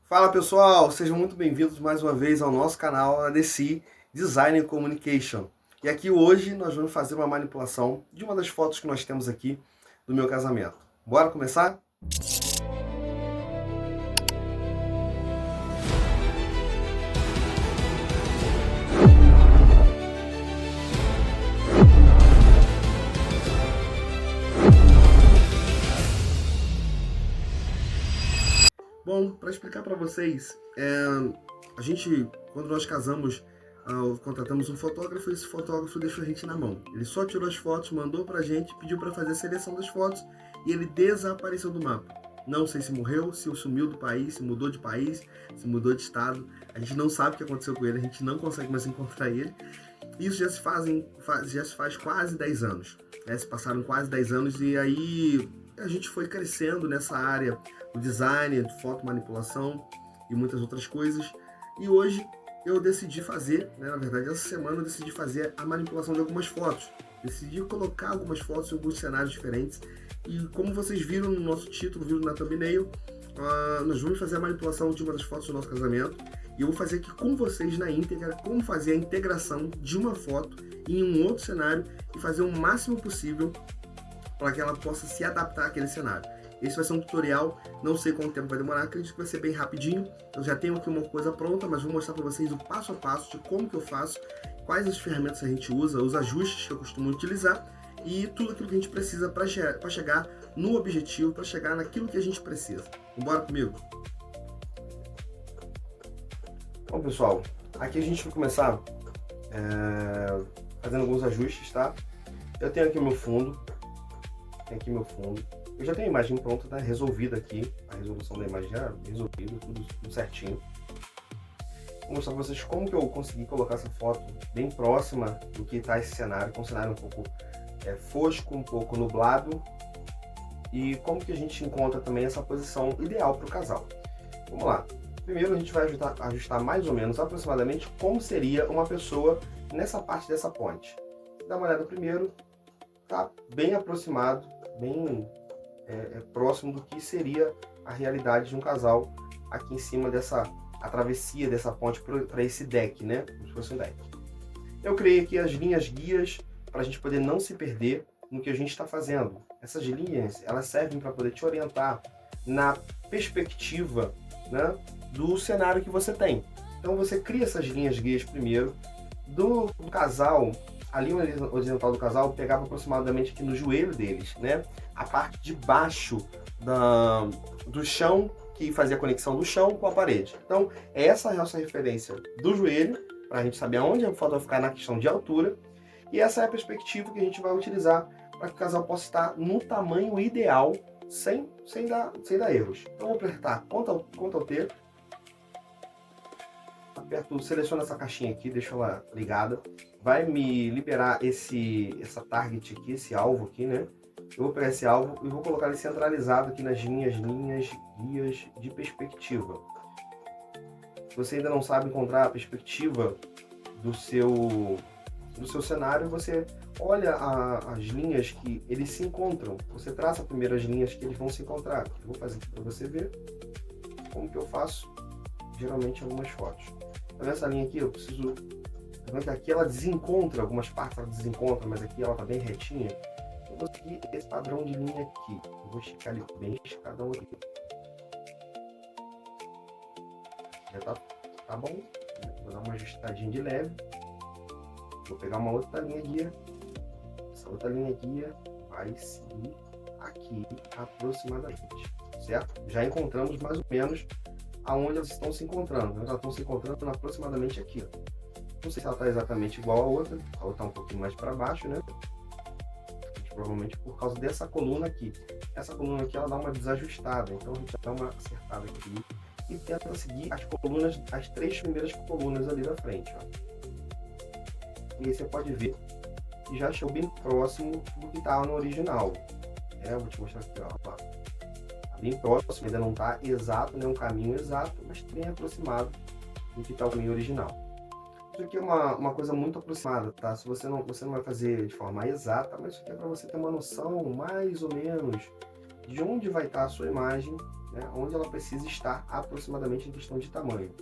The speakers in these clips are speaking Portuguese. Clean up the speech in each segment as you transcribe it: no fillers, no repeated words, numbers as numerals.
Fala pessoal, sejam muito bem-vindos mais uma vez ao nosso canal ADC Design and Communication. E aqui hoje nós vamos fazer uma manipulação de uma das fotos que nós temos aqui do meu casamento. Bora começar? Bom, para explicar para vocês, a gente, quando nós casamos, contratamos um fotógrafo e esse fotógrafo deixou a gente na mão. Ele só tirou as fotos, mandou para a gente, pediu para fazer a seleção das fotos e ele desapareceu do mapa. Não sei se morreu, se sumiu do país, se mudou de país, se mudou de estado. A gente não sabe o que aconteceu com ele, a gente não consegue mais encontrar ele. Isso já se faz quase 10 anos. Né? Se passaram quase 10 anos e aí a gente foi crescendo nessa área do design, de fotomanipulação e muitas outras coisas. E hoje eu decidi fazer, né, na verdade essa semana eu decidi fazer a manipulação de algumas fotos. Decidi colocar algumas fotos em alguns cenários diferentes. E como vocês viram no nosso título, viram na thumbnail, nós vamos fazer a manipulação de uma das fotos do nosso casamento. E eu vou fazer aqui com vocês na íntegra como fazer a integração de uma foto em um outro cenário e fazer o máximo possível para que ela possa se adaptar àquele cenário. Esse vai ser um tutorial, não sei quanto tempo vai demorar, acredito que vai ser bem rapidinho. Eu já tenho aqui uma coisa pronta, mas vou mostrar para vocês o passo a passo de como que eu faço, quais as ferramentas a gente usa, os ajustes que eu costumo utilizar e tudo aquilo que a gente precisa para chegar no objetivo, para chegar naquilo que a gente precisa. Bora comigo? Bom, pessoal, aqui a gente vai começar fazendo alguns ajustes, tá? Eu tenho aqui o meu fundo, eu já tenho a imagem pronta, tá? Resolvida aqui, a resolução da imagem já resolvida, tudo certinho. Vou mostrar para vocês como que eu consegui colocar essa foto bem próxima do que está esse cenário, com um cenário um pouco fosco, um pouco nublado, e como que a gente encontra também essa posição ideal para o casal. Vamos lá. Primeiro a gente vai ajustar mais ou menos, aproximadamente, como seria uma pessoa nessa parte dessa ponte. Dá uma olhada primeiro, tá bem aproximado, bem próximo do que seria a realidade de um casal aqui em cima a travessia dessa ponte para esse deck, né? Como se fosse um deck. Eu criei aqui as linhas guias para a gente poder não se perder no que a gente está fazendo. Essas linhas, elas servem para poder te orientar na perspectiva, né, do cenário que você tem. Então você cria essas linhas guias primeiro do casal. A linha horizontal do casal pegava aproximadamente aqui no joelho deles, né? A parte de baixo do chão, que fazia a conexão do chão com a parede. Então, essa é a nossa referência do joelho, para a gente saber aonde a foto vai ficar na questão de altura. E essa é a perspectiva que a gente vai utilizar para que o casal possa estar no tamanho ideal, sem dar erros. Então, vou apertar Ctrl T. Aperto, seleciono essa caixinha aqui, deixo ela ligada. Vai me liberar essa target aqui, esse alvo aqui, né? Eu vou pegar esse alvo e vou colocar ele centralizado aqui nas minhas linhas guias de perspectiva. Se você ainda não sabe encontrar a perspectiva do seu cenário, você olha as linhas que eles se encontram. Você traça primeiro as linhas que eles vão se encontrar. Eu vou fazer aqui para você ver como que eu faço, geralmente, algumas fotos. Tá vendo essa linha aqui? Eu preciso... Tá vendo que aqui ela desencontra, algumas partes ela desencontra, mas aqui ela tá bem retinha. Eu vou seguir esse padrão de linha aqui. Eu vou esticar ele bem esticadão aqui. Já tá bom. Vou dar uma ajustadinha de leve. Vou pegar uma outra linha guia. Essa outra linha guia vai seguir aqui aproximadamente, certo? Já encontramos mais ou menos aonde elas estão se encontrando. Elas estão se encontrando aproximadamente aqui, ó. Não sei se ela está exatamente igual a outra está um pouquinho mais para baixo, né? Provavelmente por causa dessa coluna aqui. Essa coluna aqui ela dá uma desajustada, então a gente dá uma acertada aqui e tenta seguir as três primeiras colunas ali da frente, ó. E aí você pode ver que já chegou bem próximo do que estava no original. Eu vou te mostrar aqui, ó. Tá bem próximo, ainda não está exato, né? Um caminho exato, mas bem aproximado do que está o caminho original. Isso aqui é uma coisa muito aproximada, tá? Se você não vai fazer de forma exata, mas isso aqui é para você ter uma noção, mais ou menos, de onde vai estar a sua imagem né, onde ela precisa estar aproximadamente em questão de tamanho,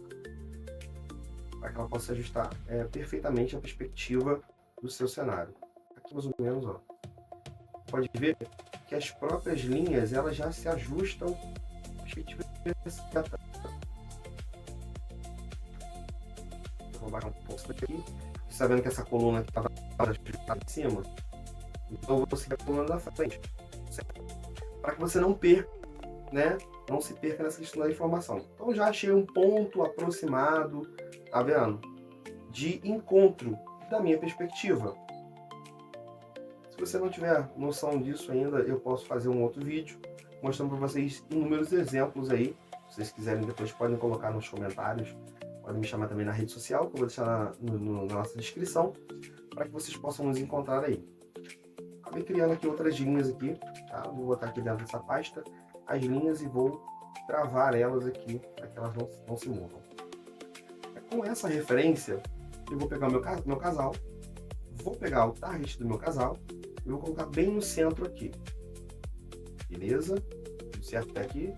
para que ela possa ajustar perfeitamente a perspectiva do seu cenário. Aqui mais ou menos, ó, pode ver que as próprias linhas elas já se ajustam à perspectiva. Eu vou baixar um pouco isso daqui. Você está vendo que essa coluna aqui estava ajustada em cima? Então eu vou seguir a coluna da frente, para que você não perca, né? Não se perca nessa questão da informação. Então já achei um ponto aproximado, tá vendo? De encontro da minha perspectiva. Se você não tiver noção disso ainda, eu posso fazer um outro vídeo mostrando para vocês inúmeros exemplos aí. Se vocês quiserem, depois podem colocar nos comentários, podem me chamar também na rede social, que eu vou deixar na nossa descrição, para que vocês possam nos encontrar aí. Acabei criando aqui outras linhas aqui, tá? Vou botar aqui dentro dessa pasta as linhas e vou travar elas aqui, para que elas não se movam. Com essa referência, eu vou pegar o meu casal, vou pegar o target do meu casal e vou colocar bem no centro aqui. Beleza? Tudo certo até aqui.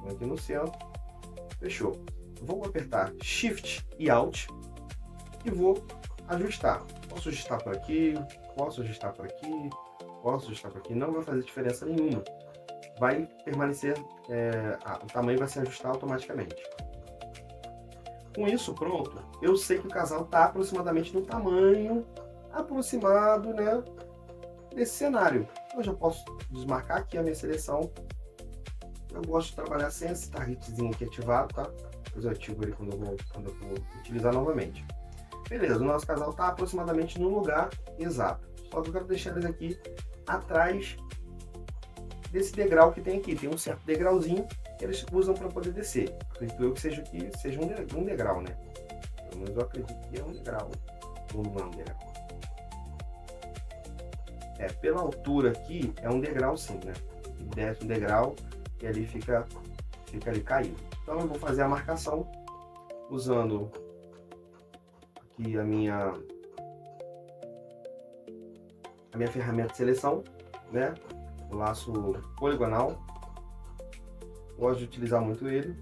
Vou aqui no centro. Fechou. Vou apertar Shift e Alt e vou ajustar. Posso ajustar por aqui, posso ajustar por aqui, posso ajustar por aqui. Não vai fazer diferença nenhuma. Vai permanecer, o tamanho vai se ajustar automaticamente. Com isso pronto, eu sei que o casal está aproximadamente no tamanho aproximado, né, desse cenário. Eu já posso desmarcar aqui a minha seleção. Eu gosto de trabalhar sem esse targetzinho aqui ativado, tá? Depois eu ativo ele quando eu vou utilizar novamente. Beleza, o nosso casal está aproximadamente no lugar exato. Só que eu quero deixar eles aqui atrás desse degrau que tem aqui. Tem um certo degrauzinho que eles usam para poder descer. Acredito eu que seja um degrau, né? Pelo menos eu acredito que é um degrau. Ou não é um degrau? Pela altura aqui, é um degrau sim, né? Ele desce um degrau e ali fica ali caído. Então eu vou fazer a marcação usando aqui a minha ferramenta de seleção, né? O laço poligonal. Gosto de utilizar muito ele.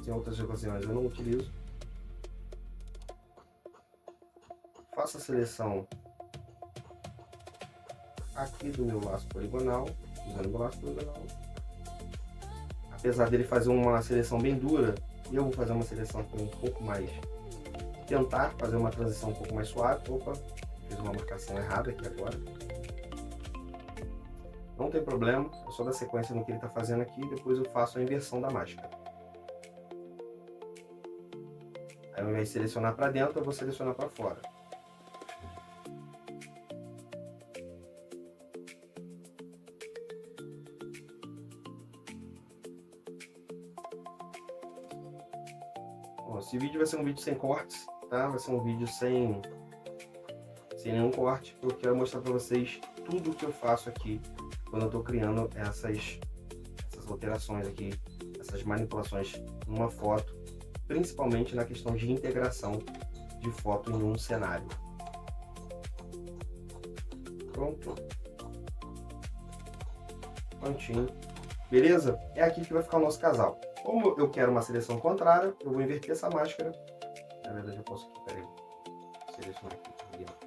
Em outras ocasiões eu não utilizo. Faço a seleção aqui do meu laço poligonal, usando o meu laço poligonal. Apesar dele fazer uma seleção bem dura, eu vou fazer uma seleção aqui um pouco mais... Tentar fazer uma transição um pouco mais suave. Opa, fiz uma marcação errada aqui agora. Não tem problema, é só dar sequência no que ele está fazendo aqui e depois eu faço a inversão da máscara. Aí ao invés de selecionar para dentro, eu vou selecionar para fora. Bom, esse vídeo vai ser um vídeo sem cortes, tá? Vai ser um vídeo sem nenhum corte. Eu quero mostrar para vocês tudo o que eu faço aqui quando eu estou criando essas alterações aqui, essas manipulações numa foto, principalmente na questão de integração de foto em um cenário. Pronto. Prontinho. Beleza? É aqui que vai ficar o nosso casal. Como eu quero uma seleção contrária, eu vou inverter essa máscara. Na verdade eu posso aqui, peraí, selecionar aqui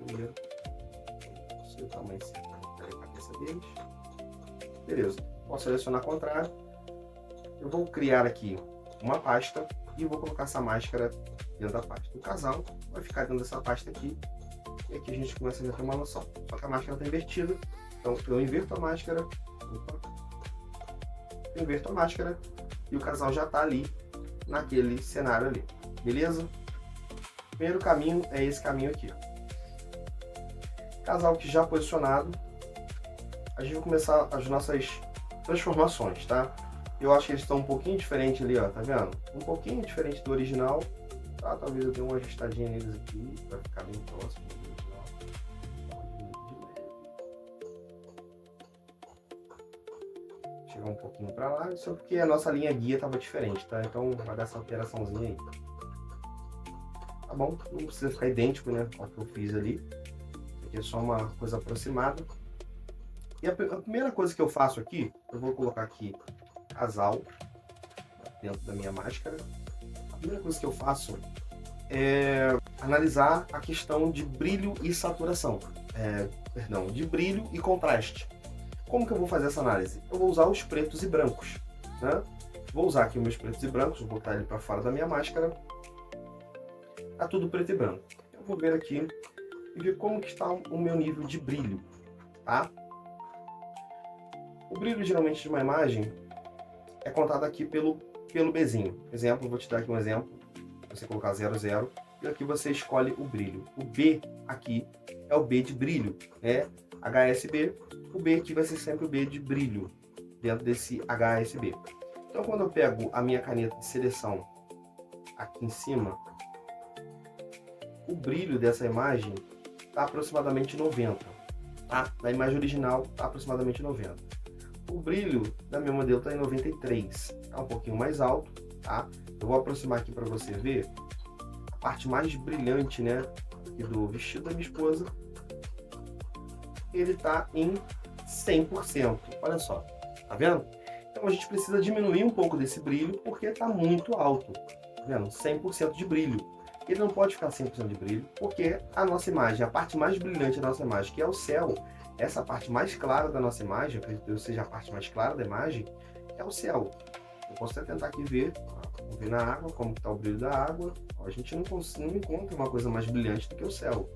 primeiro. Não sei o tamanho certo da cabeça deles. Beleza, posso selecionar contrário. Eu vou criar aqui uma pasta e vou colocar essa máscara dentro da pasta. O casal vai ficar dentro dessa pasta aqui. E aqui a gente começa a já ter uma noção. Só que a máscara está invertida. Então eu inverto a máscara. Opa. Eu inverto a máscara e o casal já está ali naquele cenário ali. Beleza? O primeiro caminho é esse caminho aqui. Casal que já posicionado. A gente vai começar as nossas transformações, tá? Eu acho que eles estão um pouquinho diferentes ali, ó, tá vendo? Um pouquinho diferente do original, tá? Talvez eu dê uma ajustadinha neles aqui, pra ficar bem próximo do original. Chegar um pouquinho pra lá, isso é porque a nossa linha guia estava diferente, tá? Então vai dar essa alteraçãozinha aí. Tá bom? Não precisa ficar idêntico, né, ao que eu fiz ali. Aqui é só uma coisa aproximada. E a primeira coisa que eu faço aqui, eu vou colocar aqui casal dentro da minha máscara. A primeira coisa que eu faço é analisar a questão de brilho e saturação. De brilho e contraste. Como que eu vou fazer essa análise? Eu vou usar os pretos e brancos, né? Vou usar aqui os meus pretos e brancos, vou botar ele para fora da minha máscara. Tá tudo preto e branco. Eu vou ver aqui e ver como que está o meu nível de brilho, tá? O brilho geralmente de uma imagem é contado aqui pelo Bzinho. Exemplo, vou te dar aqui um exemplo. Você colocar 00 e aqui você escolhe o brilho. O B aqui é o B de brilho, né? HSB, o B aqui vai ser sempre o B de brilho dentro desse HSB. Então quando eu pego a minha caneta de seleção aqui em cima, o brilho dessa imagem está aproximadamente 90, tá? Na imagem original está aproximadamente 90. O brilho da minha modelo está em 93, está um pouquinho mais alto, tá? Eu vou aproximar aqui para você ver a parte mais brilhante, né, aqui do vestido da minha esposa. Ele está em 100%, olha só, tá vendo? Então a gente precisa diminuir um pouco desse brilho porque está muito alto, tá vendo? 100% de brilho. Ele não pode ficar 100% de brilho porque a nossa imagem, a parte mais brilhante da nossa imagem, que é o céu, essa parte mais clara da nossa imagem, acredito que seja a parte mais clara da imagem, é o céu. Eu posso até tentar aqui ver, vamos ver na água, como está o brilho da água. Ó, a gente não encontra uma coisa mais brilhante do que o céu.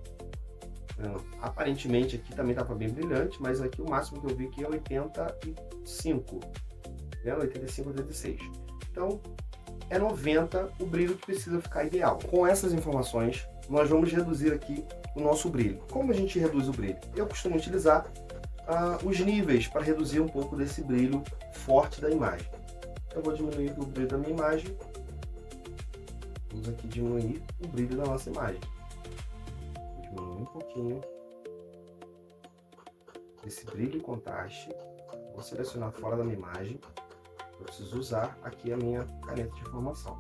Aparentemente aqui também estava bem brilhante, mas aqui o máximo que eu vi aqui é 85, né? 85, 86. Então é 90 o brilho que precisa ficar ideal. Com essas informações, nós vamos reduzir aqui o nosso brilho. Como a gente reduz o brilho? Eu costumo utilizar os níveis para reduzir um pouco desse brilho forte da imagem. Eu vou diminuir o brilho da minha imagem. Vamos aqui diminuir o brilho da nossa imagem. Um pouquinho desse brilho e contraste. Vou selecionar fora da minha imagem. Eu preciso usar aqui a minha caneta de formação.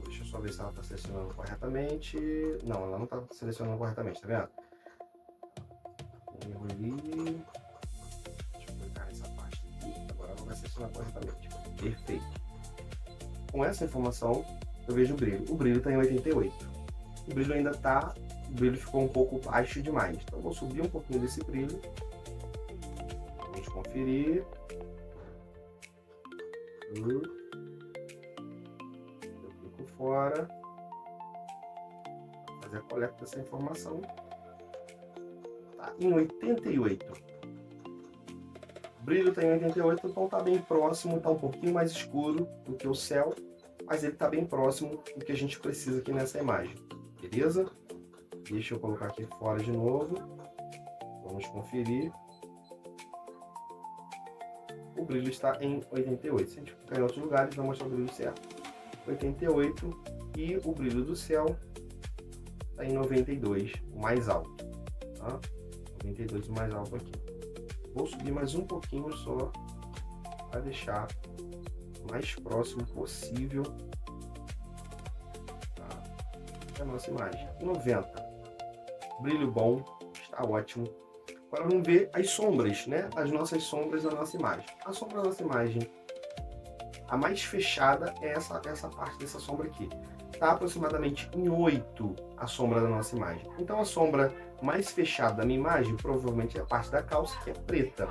Deixa eu só ver se ela está selecionando corretamente. Não, ela não está selecionando corretamente, tá vendo? Erro ali. Deixa eu clicar nessa parte aqui. Agora ela vai selecionar corretamente. Perfeito. Com essa informação, eu vejo o brilho. O brilho está em 88. O brilho ainda está... O brilho ficou um pouco baixo demais. Então eu vou subir um pouquinho desse brilho. Vamos conferir. Eu clico fora. Vou fazer a coleta dessa informação. Está em 88. O brilho está em 88, então está bem próximo. Está um pouquinho mais escuro do que o céu. Mas ele está bem próximo do que a gente precisa aqui nessa imagem, beleza? Deixa eu colocar aqui fora de novo. Vamos conferir. O brilho está em 88. Se a gente ficar em outros lugares, vai mostrar o brilho certo. 88. E o brilho do céu está em 92, o mais alto. Tá? 92, o mais alto aqui. Vou subir mais um pouquinho só, para deixar mais próximo possível da nossa imagem. 90. Brilho bom, está ótimo. Agora vamos ver as sombras, né? As nossas sombras da nossa imagem. A sombra da nossa imagem, a mais fechada é essa parte dessa sombra aqui. Está aproximadamente em 8 a sombra da nossa imagem. Então a sombra mais fechada da minha imagem provavelmente é a parte da calça, que é preta.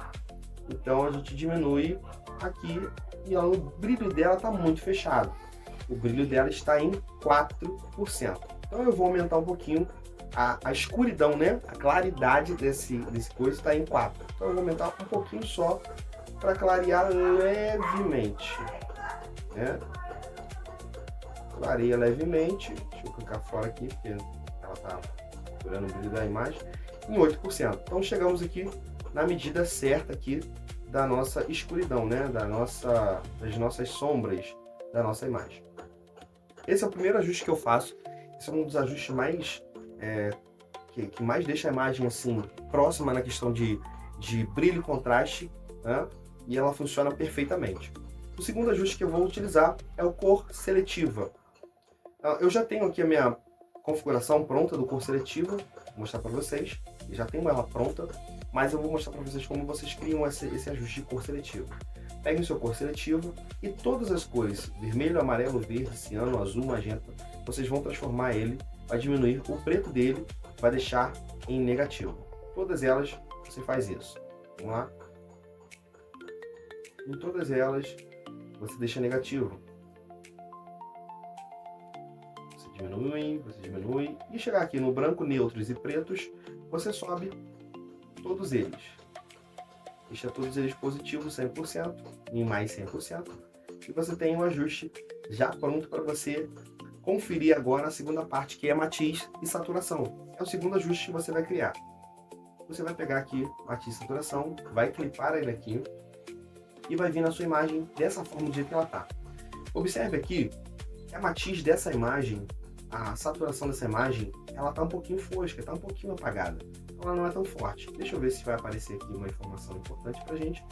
Então a gente diminui aqui e ó, o brilho dela está muito fechado. O brilho dela está em 4%. Então eu vou aumentar um pouquinho a escuridão, né? A claridade desse coisa está em 4. Então eu vou aumentar um pouquinho só para clarear levemente, né? Clareia levemente. Deixa eu clicar fora aqui, porque ela está capturando o brilho da imagem. Em 8%. Então chegamos aqui na medida certa aqui da nossa escuridão, né? Das nossas sombras da nossa imagem. Esse é o primeiro ajuste que eu faço. Esse é um dos ajustes mais que mais deixa a imagem assim próxima na questão de brilho e contraste, né? E ela funciona perfeitamente. O segundo ajuste que eu vou utilizar é o cor seletiva. Eu já tenho aqui a minha configuração pronta do cor seletiva, vou mostrar para vocês. Eu já tenho ela pronta, mas eu vou mostrar para vocês como vocês criam esse ajuste de cor seletivo. Pegue o seu cor seletivo e todas as cores, vermelho, amarelo, verde, ciano, azul, magenta, vocês vão transformar ele, vai diminuir o preto dele, vai deixar em negativo. Todas elas, você faz isso. Vamos lá? Em todas elas, você deixa negativo. Você diminui, e chegar aqui no branco, neutros e pretos, você sobe todos eles. Deixa todos eles positivos 100%, em mais 100%, e você tem um ajuste já pronto para você conferir agora a segunda parte, que é matiz e saturação. É o segundo ajuste que você vai criar. Você vai pegar aqui matiz e saturação, vai clipar ele aqui, e vai vir na sua imagem dessa forma do jeito que ela está. Observe aqui que a matiz dessa imagem, a saturação dessa imagem, ela está um pouquinho fosca, está um pouquinho apagada. Ela não é tão forte. Deixa eu ver se vai aparecer aqui uma informação importante para a gente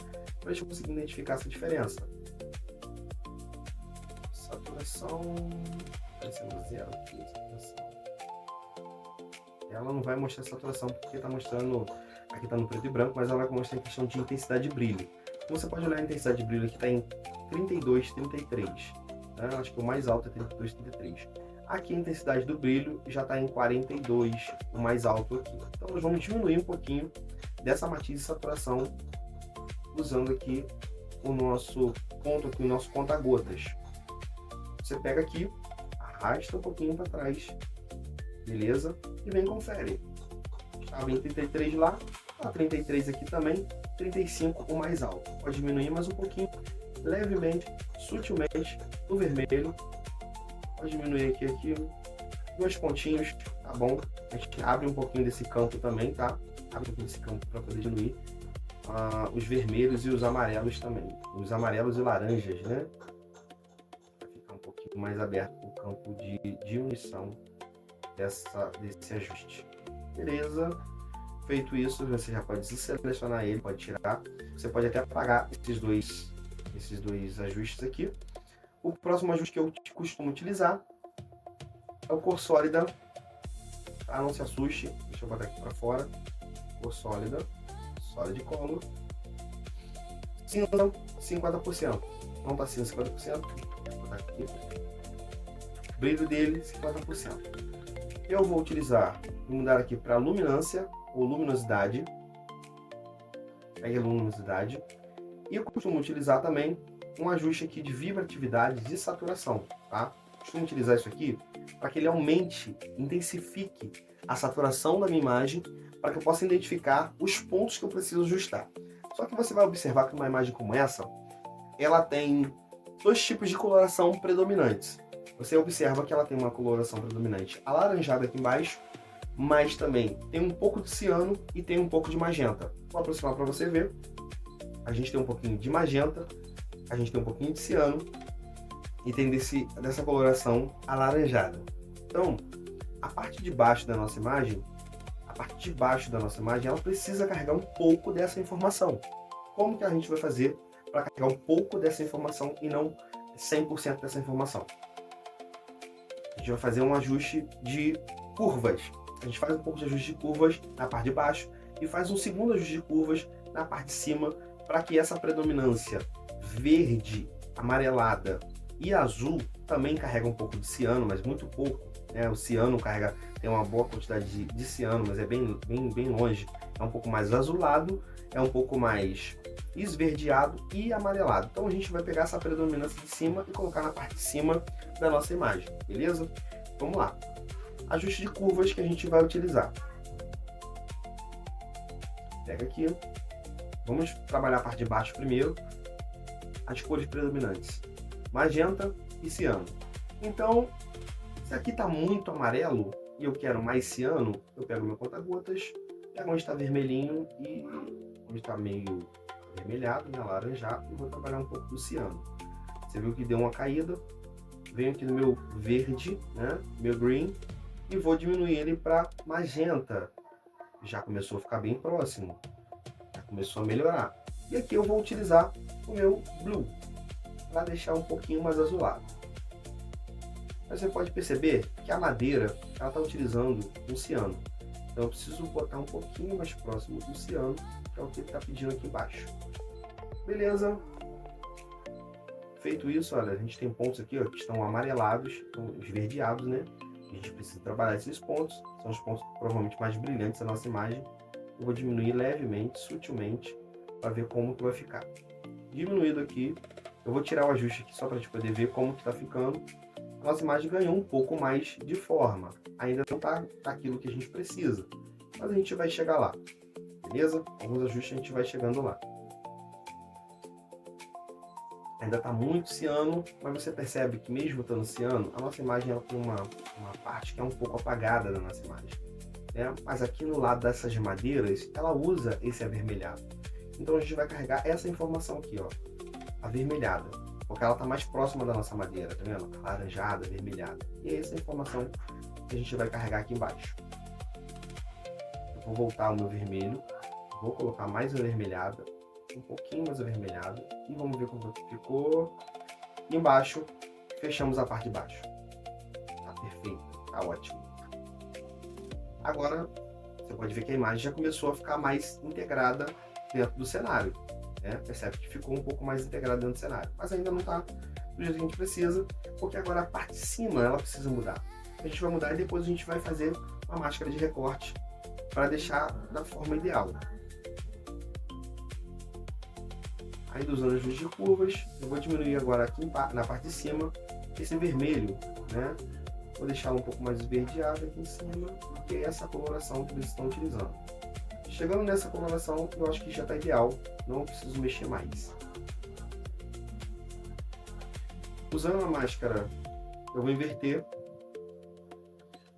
eu conseguir identificar essa diferença. Saturação... Aparecendo zero aqui, saturação. Ela não vai mostrar saturação porque está mostrando... Aqui está no preto e branco, mas ela vai mostrar em questão de intensidade de brilho. Então você pode olhar a intensidade de brilho aqui, está em 32, 33. Né? Acho que o mais alto é 32, 33. Aqui a intensidade do brilho já está em 42, o mais alto aqui. Então nós vamos diminuir um pouquinho dessa matiz de saturação usando aqui o nosso ponto, aqui, o nosso conta-gotas. Você pega aqui, arrasta um pouquinho para trás, beleza? E vem e confere. Estava em 33 lá, a 33 aqui também, 35 o mais alto. Pode diminuir mais um pouquinho, levemente, sutilmente, no vermelho. Pode diminuir aqui, 2 pontinhos, tá bom? A gente abre um pouquinho desse campo também, tá? Abre um pouquinho desse campo para poder diminuir os vermelhos e os amarelos também. Os amarelos e laranjas, né? Vai ficar um pouquinho mais aberto o campo de diminuição desse ajuste. Beleza? Feito isso, você já pode selecionar ele, pode tirar. Você pode até apagar esses dois ajustes aqui. O próximo ajuste que eu costumo utilizar é o cor sólida. Tá? Não se assuste. Deixa eu botar aqui para fora. Cor sólida. Solid color. Cinza 50%. Não está cinza 50%. Vou botar aqui. Brilho dele 50%. Eu vou utilizar, vou mudar aqui para luminância ou luminosidade. Pegue a luminosidade. E eu costumo utilizar também um ajuste aqui de vibratividade de saturação, tá? Costumo utilizar isso aqui para que ele aumente, intensifique a saturação da minha imagem, para que eu possa identificar os pontos que eu preciso ajustar. Só que você vai observar que uma imagem como essa, ela tem 2 tipos de coloração predominantes. Você observa que ela tem uma coloração predominante alaranjada aqui embaixo, mas também tem um pouco de ciano e tem um pouco de magenta. Vou aproximar para você ver. A gente tem um pouquinho de magenta, a gente tem um pouquinho de ciano e tem dessa coloração alaranjada. Então, a parte de baixo da nossa imagem, ela precisa carregar um pouco dessa informação. Como que a gente vai fazer para carregar um pouco dessa informação e não 100% dessa informação? A gente vai fazer um ajuste de curvas. A gente faz um pouco de ajuste de curvas na parte de baixo e faz um segundo ajuste de curvas na parte de cima, para que essa predominância verde, amarelada e azul também carrega um pouco de ciano, mas muito pouco, né? O ciano tem uma boa quantidade de ciano, mas é bem longe. É um pouco mais azulado, é um pouco mais esverdeado e amarelado. Então a gente vai pegar essa predominância de cima e colocar na parte de cima da nossa imagem, beleza? Vamos lá. Ajuste de curvas que a gente vai utilizar. Pega aqui. Vamos trabalhar a parte de baixo primeiro. As cores predominantes. Magenta e ciano. Então, se aqui está muito amarelo e eu quero mais ciano, eu pego meu conta-gotas, pego onde está vermelhinho e onde está meio avermelhado, né, alaranjado, e vou trabalhar um pouco do ciano. Você viu que deu uma caída. Venho aqui no meu verde, né, meu green, e vou diminuir ele para magenta. Já começou a ficar bem próximo. Já começou a melhorar. E aqui eu vou utilizar o meu blue, para deixar um pouquinho mais azulado. Mas você pode perceber que a madeira ela está utilizando um ciano. Então eu preciso botar um pouquinho mais próximo do ciano, que é o que ele está pedindo aqui embaixo. Beleza? Feito isso, olha, a gente tem pontos aqui, ó, que estão amarelados, estão esverdeados, né? A gente precisa trabalhar esses pontos, são os pontos provavelmente mais brilhantes da nossa imagem. Eu vou diminuir levemente, sutilmente, para ver como que vai ficar. Diminuído aqui, eu vou tirar o ajuste aqui só para a gente poder ver como que está ficando. A nossa imagem ganhou um pouco mais de forma, ainda não está aquilo que a gente precisa, mas a gente vai chegar lá, beleza? Alguns ajustes a gente vai chegando lá. Ainda está muito ciano, mas você percebe que mesmo estando ciano, a nossa imagem ela tem uma parte que é um pouco apagada da nossa imagem, né? Mas aqui no lado dessas madeiras, ela usa esse avermelhado. Então a gente vai carregar essa informação aqui, ó, avermelhada, porque ela está mais próxima da nossa madeira, tá vendo? Alaranjada, avermelhada. E é essa informação que a gente vai carregar aqui embaixo. Eu vou voltar ao meu vermelho, vou colocar mais avermelhada, um pouquinho mais avermelhado, e vamos ver como ficou. E embaixo, fechamos a parte de baixo. Tá perfeito, tá ótimo. Agora, você pode ver que a imagem já começou a ficar mais integrada dentro do cenário, né? Percebe que ficou um pouco mais integrada dentro do cenário, mas ainda não tá do jeito que a gente precisa, porque agora a parte de cima, ela precisa mudar. A gente vai mudar e depois a gente vai fazer uma máscara de recorte para deixar da forma ideal. Ainda usando ajuste de curvas, eu vou diminuir agora aqui na parte de cima, esse vermelho, né? Vou deixá-lo um pouco mais esverdeado aqui em cima, porque é essa coloração que eles estão utilizando. Chegando nessa coloração, eu acho que já está ideal, não preciso mexer mais. Usando a máscara, eu vou inverter,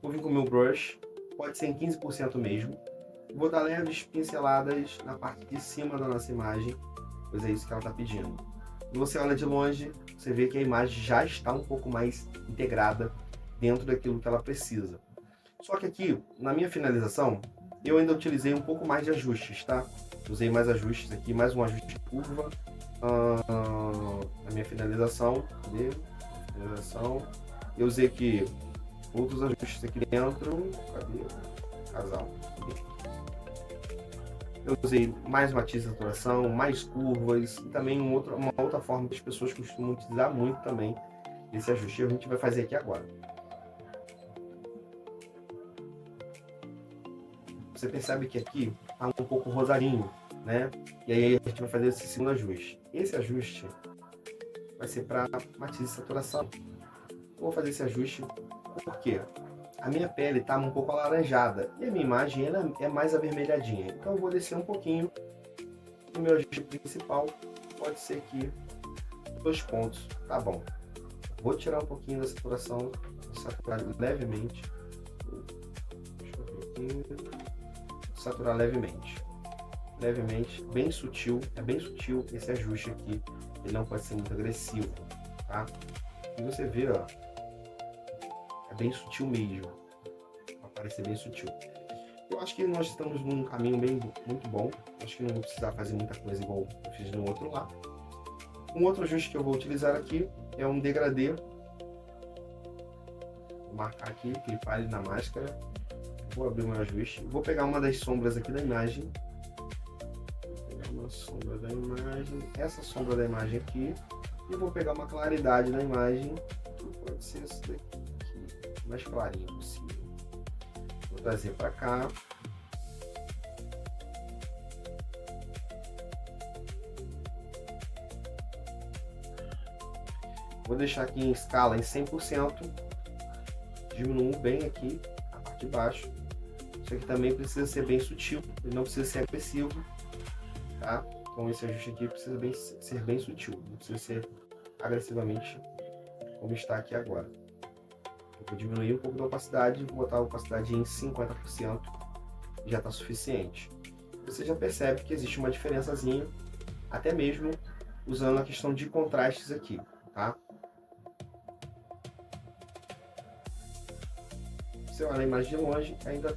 vou vir com o meu brush, pode ser em 15% mesmo. Vou dar leves pinceladas na parte de cima da nossa imagem, pois é isso que ela está pedindo. E você olha de longe, você vê que a imagem já está um pouco mais integrada dentro daquilo que ela precisa. Só que aqui, na minha finalização, eu ainda utilizei um pouco mais de ajustes, tá? Usei mais ajustes aqui, mais um ajuste de curva na minha finalização. Cadê? Finalização. Eu usei aqui outros ajustes aqui dentro. Cadê? Casal. Eu usei mais matiz de saturação, mais curvas e também uma outra forma que as pessoas costumam utilizar muito também esse ajuste. A gente vai fazer aqui agora. Você percebe que aqui está um pouco rosadinho, né? E aí a gente vai fazer esse segundo ajuste. Esse ajuste vai ser para matiz de saturação. Eu vou fazer esse ajuste porque a minha pele está um pouco alaranjada e a minha imagem ela é mais avermelhadinha. Então eu vou descer um pouquinho. O meu ajuste principal pode ser aqui 2 pontos, tá bom. Vou tirar um pouquinho da saturação, saturar levemente. Deixa eu ver aqui. Saturar levemente, bem sutil, é bem sutil esse ajuste aqui, ele não pode ser muito agressivo, tá? E você vê, ó, é bem sutil mesmo, vai parecer bem sutil. Eu acho que nós estamos num caminho muito bom, acho que não vou precisar fazer muita coisa igual eu fiz no outro lá. Um outro ajuste que eu vou utilizar aqui é um degradê, vou marcar aqui, clipar ele na máscara. Vou abrir o meu ajuste. Vou pegar uma das sombras aqui da imagem. Vou pegar uma sombra da imagem. Essa sombra da imagem aqui. E vou pegar uma claridade da imagem. Que pode ser essa daqui. Mais clarinha possível. Vou trazer para cá. Vou deixar aqui em escala em 100%. Diminuo bem aqui a parte de baixo. Isso aqui também precisa ser bem sutil, ele não precisa ser agressivo, tá? Então esse ajuste aqui precisa ser bem sutil, não precisa ser agressivamente como está aqui agora. Eu vou diminuir um pouco da opacidade, vou botar a opacidade em 50%, já está suficiente. Você já percebe que existe uma diferençazinha, até mesmo usando a questão de contrastes aqui, tá? Você olha a imagem de longe, ainda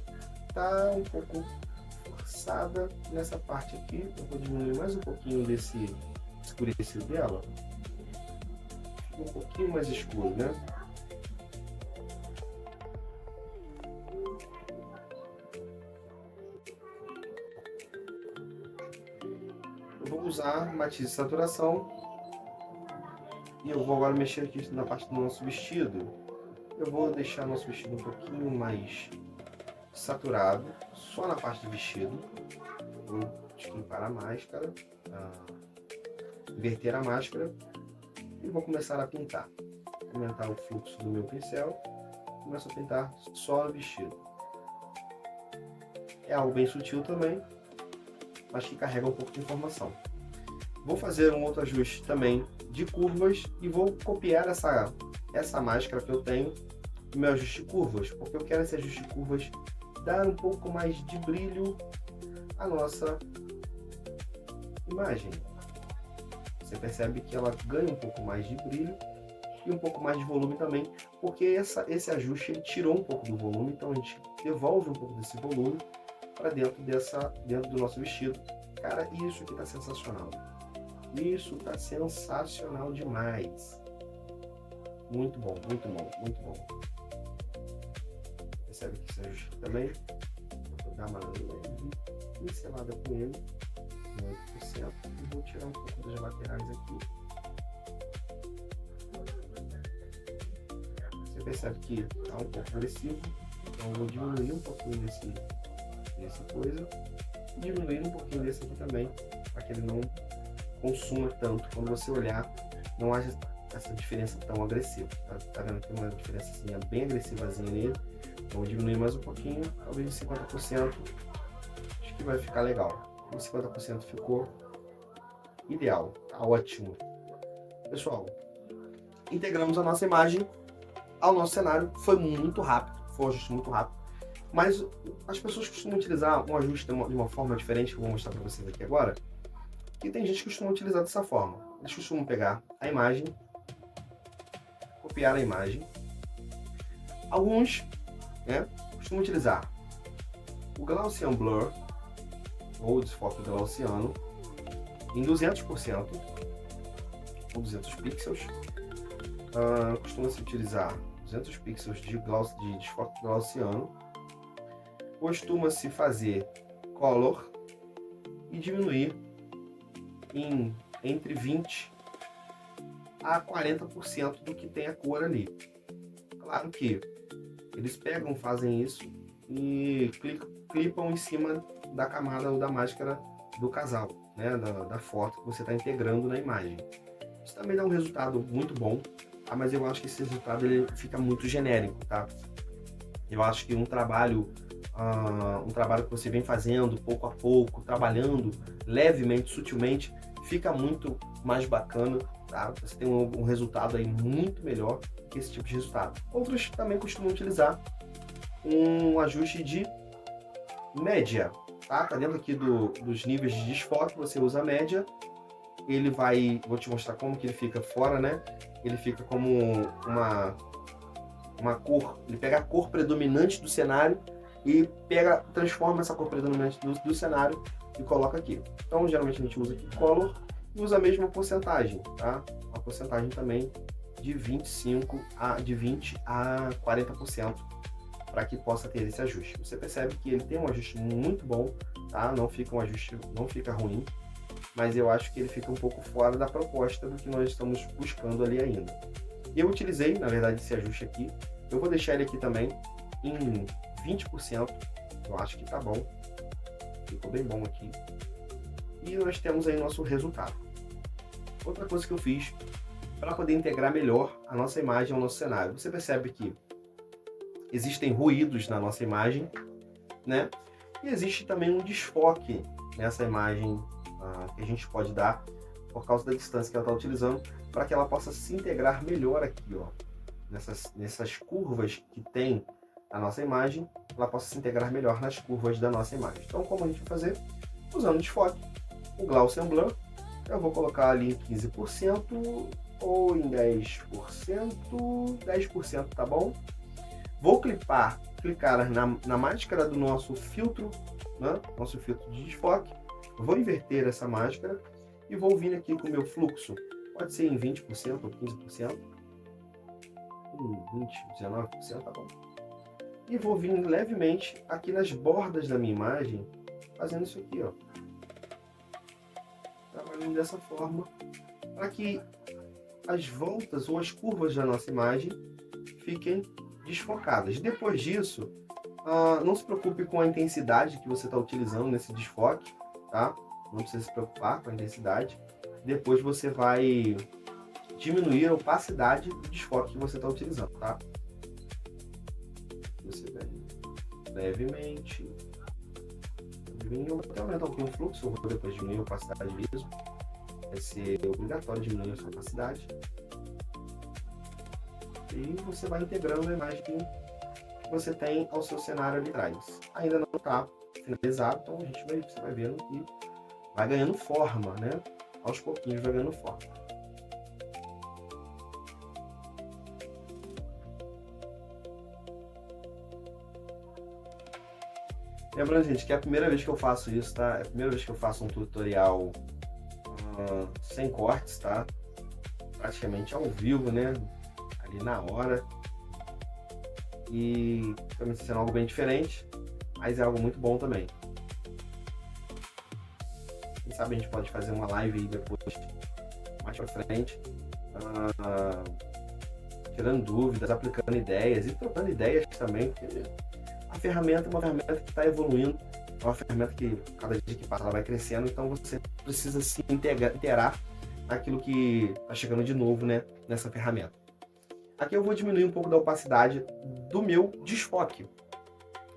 está um pouco forçada nessa parte aqui. Eu vou diminuir mais um pouquinho desse escurecido dela. Fica um pouquinho mais escuro, né? usar matiz de saturação. E eu vou agora mexer aqui na parte do nosso vestido. Eu vou deixar nosso vestido um pouquinho mais saturado, só na parte do vestido. Vou deslimpar a máscara, inverter a máscara e vou começar a pintar. Aumentar o fluxo do meu pincel, começo a pintar só o vestido. É algo bem sutil também, mas que carrega um pouco de informação. Vou fazer um outro ajuste também de curvas e vou copiar essa máscara que eu tenho no meu ajuste de curvas, porque eu quero esse ajuste de curvas dar um pouco mais de brilho à nossa imagem. Você percebe que ela ganha um pouco mais de brilho e um pouco mais de volume também, porque esse ajuste ele tirou um pouco do volume, então a gente devolve um pouco desse volume para dentro do nosso vestido. Cara, isso aqui tá sensacional. Isso tá sensacional demais. Muito bom, muito bom, muito bom. Percebe que esse ajuste também? Vou dar uma leve pincelada com ele, 8%, e vou tirar um pouco das laterais aqui. Você percebe que tá um pouco agressivo, então eu vou diminuir um pouquinho desse coisa, e diminuir um pouquinho desse aqui também, para que ele não consuma tanto. Quando você olhar, não haja essa diferença tão agressiva. Tá vendo que tem uma diferença assim, bem agressivazinha nele. Então vou diminuir mais um pouquinho, talvez de 50%. Acho que vai ficar legal. E 50% ficou ideal, tá ótimo. Pessoal, integramos a nossa imagem ao nosso cenário. Foi muito rápido, foi um ajuste muito rápido. Mas as pessoas costumam utilizar um ajuste de uma forma diferente, que eu vou mostrar para vocês aqui agora. E tem gente que costuma utilizar dessa forma. Eles costumam pegar a imagem, copiar a imagem. Alguns, né, costumam utilizar o Gaussian Blur, ou desfoque gaussiano, em 200%, ou 200 pixels. Costuma-se utilizar 200 pixels de desfoque gaussiano. Costuma-se fazer color e diminuir entre 20 a 40% do que tem a cor ali. Claro que eles fazem isso e clipam em cima da camada ou da máscara do casal, né, da foto que você está integrando na imagem. Isso também dá um resultado muito bom, tá? Mas eu acho que esse resultado ele fica muito genérico, tá? Eu acho que um trabalho que você vem fazendo pouco a pouco, trabalhando levemente, sutilmente, fica muito mais bacana, tá? Você tem um resultado aí muito melhor que esse tipo de resultado. Outros também costumam utilizar um ajuste de média, tá? Tá dentro aqui dos níveis de desfoque, você usa a média. Vou te mostrar como que ele fica fora, né? Ele fica como uma cor, ele pega a cor predominante do cenário e transforma essa cor predominante do cenário e coloca aqui. Então, geralmente a gente usa aqui color e usa a mesma porcentagem, tá? Uma porcentagem também de 20 a 40% para que possa ter esse ajuste. Você percebe que ele tem um ajuste muito bom, tá? Não fica ruim, mas eu acho que ele fica um pouco fora da proposta do que nós estamos buscando ali ainda. Eu utilizei, na verdade, esse ajuste aqui. Eu vou deixar ele aqui também em 20%. Eu acho que tá bom. Ficou bem bom aqui. E nós temos aí nosso resultado. Outra coisa que eu fiz para poder integrar melhor a nossa imagem ao nosso cenário. Você percebe que existem ruídos na nossa imagem, né? E existe também um desfoque nessa imagem que a gente pode dar por causa da distância que ela está utilizando, para que ela possa se integrar melhor aqui, ó, nessas curvas que tem a nossa imagem, ela possa se integrar melhor nas curvas da nossa imagem. Então, como a gente vai fazer? Usando o desfoque, o Gaussian Blur, eu vou colocar ali em 15% ou em 10%, 10% tá bom? Vou clicar na máscara do nosso filtro, né? Nosso filtro de desfoque. Vou inverter essa máscara e vou vir aqui com o meu fluxo. Pode ser em 20% ou 15%. 20%, 19%, tá bom. E vou vir levemente aqui nas bordas da minha imagem, fazendo isso aqui, ó. Trabalhando dessa forma, para que as voltas ou as curvas da nossa imagem fiquem desfocadas. Depois disso, não se preocupe com a intensidade que você está utilizando nesse desfoque, tá? Não precisa se preocupar com a intensidade. Depois você vai diminuir a opacidade do desfoque que você está utilizando, tá? Você vem levemente. Eu vou até aumentar um pouquinho o fluxo, eu vou depois diminuir a opacidade mesmo. Vai ser obrigatório diminuir a sua opacidade. E você vai integrando a imagem que você tem ao seu cenário ali atrás. Ainda não está finalizado, então você vai vendo que vai ganhando forma, né? Aos pouquinhos vai ganhando forma. Lembrando, gente, que é a primeira vez que eu faço isso, tá? É a primeira vez que eu faço um tutorial sem cortes, tá? Praticamente ao vivo, né? Ali na hora. E também está sendo algo bem diferente, mas é algo muito bom também. Quem sabe a gente pode fazer uma live aí depois, mais pra frente, tirando dúvidas, aplicando ideias e trocando ideias também, porque a ferramenta é uma ferramenta que está evoluindo, é uma ferramenta que cada dia que passa ela vai crescendo, então você precisa se inteirar naquilo que está chegando de novo, né, nessa ferramenta. Aqui eu vou diminuir um pouco da opacidade do meu desfoque.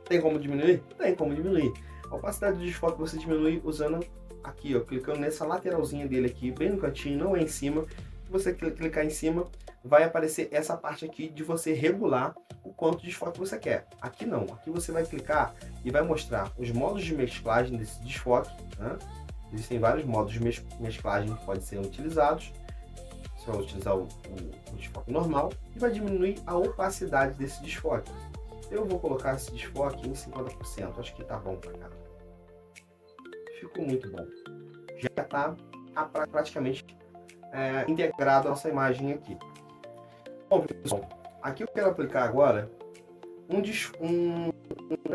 Tem como diminuir? Tem como diminuir. A opacidade do desfoque você diminui usando aqui, ó, clicando nessa lateralzinha dele aqui, bem no cantinho, não é em cima. Se você clicar em cima, vai aparecer essa parte aqui de você regular o quanto de desfoque você quer. Aqui não, aqui você vai clicar e vai mostrar os modos de mesclagem desse desfoque, né? Existem vários modos de mesclagem que podem ser utilizados. Você vai utilizar o desfoque normal e vai diminuir a opacidade desse desfoque. Eu vou colocar esse desfoque em 50%, acho que tá bom pra cá. Ficou muito bom. Já está praticamente integrado a nossa imagem aqui. Bom, pessoal, aqui eu quero aplicar agora um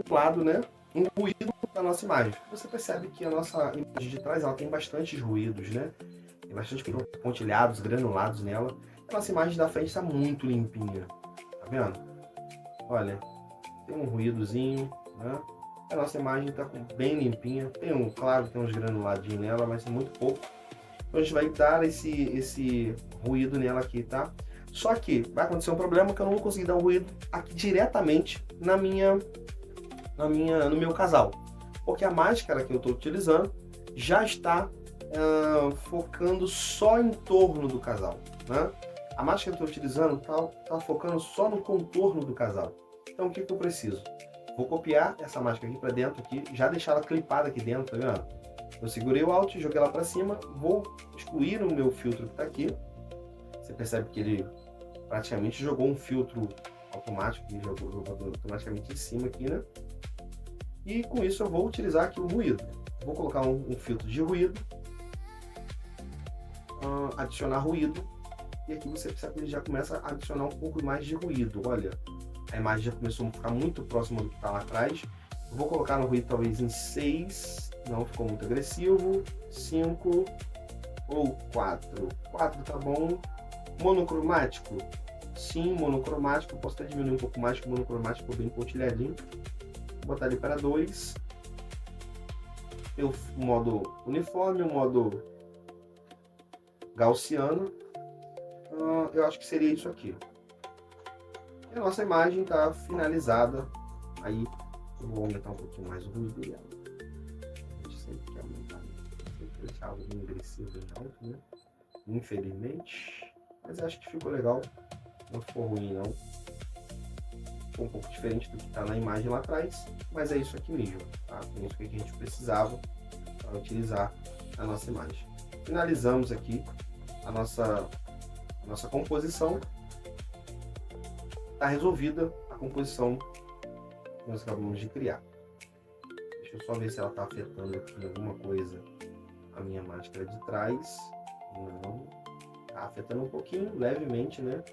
lado, né, um ruído da nossa imagem. Você percebe que a nossa imagem de trás ela tem bastantes ruídos, né? Tem bastante pontilhados, granulados nela. A nossa imagem da frente está muito limpinha. Tá vendo? Olha, tem um ruídozinho, né? A nossa imagem está bem limpinha. Claro, tem uns granuladinhos nela, mas é muito pouco. Então a gente vai dar esse ruído nela aqui, tá? Só que vai acontecer um problema que eu não vou conseguir dar um ruído aqui diretamente no meu casal. Porque a máscara que eu estou utilizando já está focando só em torno do casal, né? A máscara que eu estou utilizando tá focando só no contorno do casal. Então o que eu preciso? Vou copiar essa máscara aqui para dentro, aqui, já deixar ela clipada aqui dentro, tá vendo? Eu segurei o Alt, joguei ela para cima, vou excluir o meu filtro que está aqui. Você percebe que ele praticamente jogou um filtro automático, ele jogou automaticamente em cima aqui, né? E com isso eu vou utilizar aqui o ruído. Vou colocar um filtro de ruído, adicionar ruído, e aqui você percebe que ele já começa a adicionar um pouco mais de ruído. Olha, a imagem já começou a ficar muito próxima do que está lá atrás. Eu vou colocar no ruído talvez em 6, não ficou muito agressivo, 5 ou 4. 4 tá bom. Monocromático? Sim, monocromático. Posso até diminuir um pouco mais, que o monocromático ficou bem pontilhadinho. Vou botar ele para 2. O modo uniforme, o modo gaussiano. Eu acho que seria isso aqui. E a nossa imagem está finalizada. Aí eu vou aumentar um pouquinho mais o ruído dela. A gente sempre quer aumentar, sempre deixar algo bem agressivo, bem alto, né? Infelizmente. Mas eu acho que ficou legal. Não ficou ruim, não. Ficou um pouco diferente do que está na imagem lá atrás. Mas é isso aqui mesmo, tá? É isso que a gente precisava para utilizar a nossa imagem. Finalizamos aqui a nossa composição. Está resolvida a composição que nós acabamos de criar. Deixa eu só ver se ela está afetando aqui alguma coisa a minha máscara de trás. Não. Está afetando um pouquinho, levemente, né?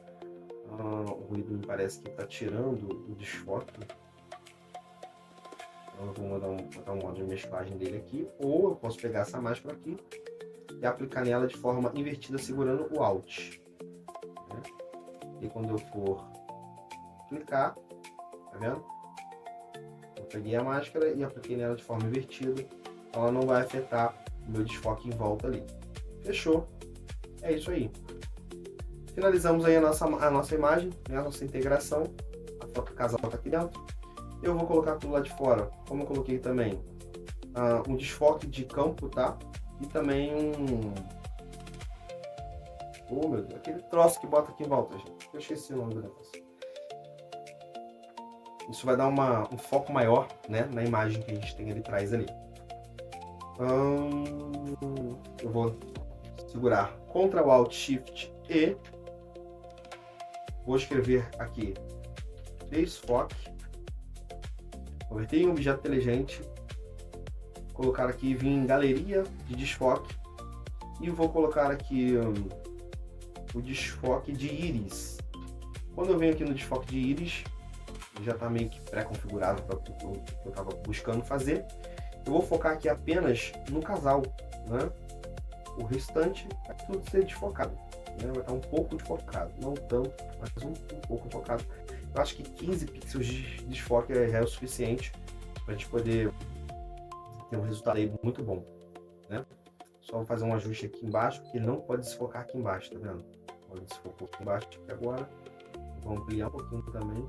O ruído me parece que está tirando o desfoque. Então eu vou botar um modo de mesclagem dele aqui. Ou eu posso pegar essa máscara aqui e aplicar nela de forma invertida, segurando o Alt. Né? E quando eu for clicar, tá vendo? Eu peguei a máscara e apliquei nela de forma invertida. Ela não vai afetar o meu desfoque em volta ali. Fechou? É isso aí. Finalizamos aí a nossa imagem, né? A nossa integração. A foto do casal está aqui dentro. Eu vou colocar tudo lá de fora. Como eu coloquei também um desfoque de campo, tá? E também oh, meu Deus, aquele troço que bota aqui em volta, gente. Eu esqueci o nome do negócio. Isso vai dar um foco maior, né, na imagem que a gente tem ali atrás ali. Eu vou segurar Ctrl Alt Shift E. Vou escrever aqui desfoque. Converter em objeto inteligente. Colocar aqui, vir em galeria de desfoque. E vou colocar aqui o desfoque de íris. Quando eu venho aqui no desfoque de íris, já está meio que pré-configurado para o que eu estava buscando fazer. Eu vou focar aqui apenas no casal, né? O restante vai tudo ser desfocado, né? Vai estar um pouco desfocado, não tanto, mas um pouco focado. Eu acho que 15 pixels de desfoque já é o suficiente para a gente poder ter um resultado aí muito bom, né? Só vou fazer um ajuste aqui embaixo, que ele não pode desfocar aqui embaixo, tá vendo? Pode desfocar aqui embaixo aqui agora. Vou ampliar um pouquinho também.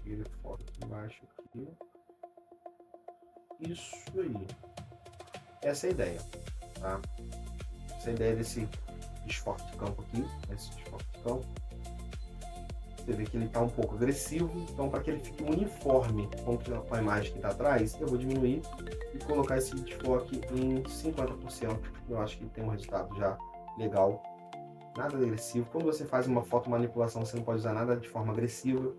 Ele foca aqui embaixo aqui. Isso aí. Essa é a ideia, tá? Essa é a ideia desse desfoque de campo aqui. Esse desfoque de campo. Você vê que ele está um pouco agressivo, então para que ele fique uniforme com a imagem que está atrás, eu vou diminuir e colocar esse desfoque em 50%. Eu acho que tem um resultado já legal. Nada agressivo. Quando você faz uma fotomanipulação, você não pode usar nada de forma agressiva,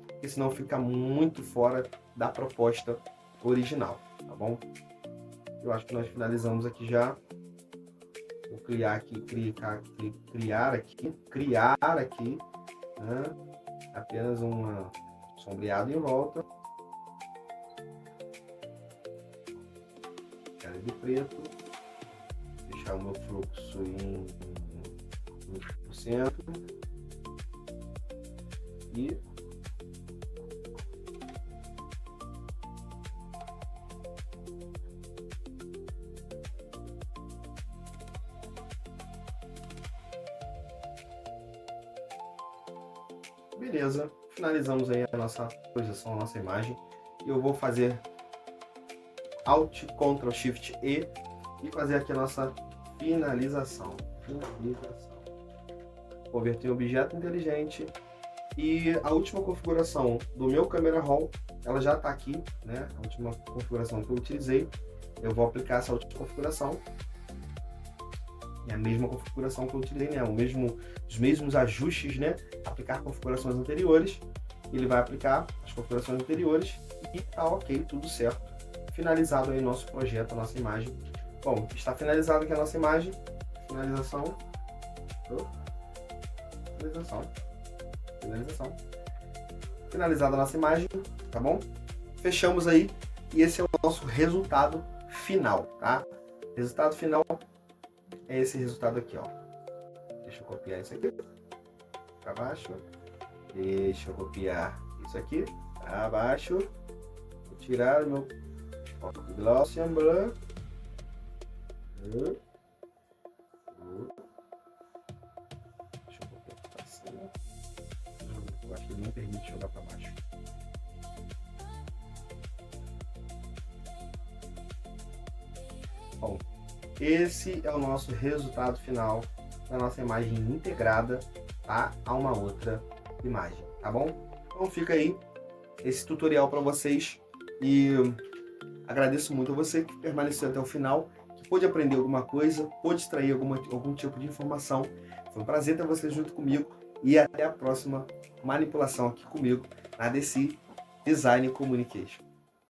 porque senão fica muito fora da proposta original, tá bom? Eu acho que nós finalizamos aqui já. Vou criar aqui, né? Apenas uma sombreado em volta. Cara de preto. Deixar o meu fluxo em 20%. E beleza, finalizamos aí a nossa projeção, a nossa imagem. Eu vou fazer Alt, Ctrl, Shift E e fazer aqui a nossa finalização. Converter em objeto inteligente. E a última configuração do meu Camera Raw, ela já está aqui, né? A última configuração que eu utilizei. Eu vou aplicar essa última configuração. É a mesma configuração que eu utilizei, né? Os mesmos ajustes, né? Aplicar configurações anteriores. Ele vai aplicar as configurações anteriores e tá ok, tudo certo. Finalizado aí o nosso projeto, a nossa imagem. Bom, está finalizado aqui a nossa imagem. Finalização. Finalizada a nossa imagem, tá bom? Fechamos aí e esse é o nosso resultado final, tá? Resultado final é esse resultado aqui, ó. Deixa eu copiar isso aqui para baixo. Deixa eu copiar isso aqui para baixo. Vou tirar o meu Gaussian Blur. Deixa eu copiar para cima. Eu acho que ele não permite jogar para baixo. Bom, esse é o nosso resultado final da nossa imagem integrada a uma outra imagem, tá bom? Então fica aí esse tutorial para vocês e agradeço muito a você que permaneceu até o final, que pôde aprender alguma coisa, pôde extrair algum tipo de informação. Foi um prazer ter você junto comigo e até a próxima manipulação aqui comigo na DC Design Communication.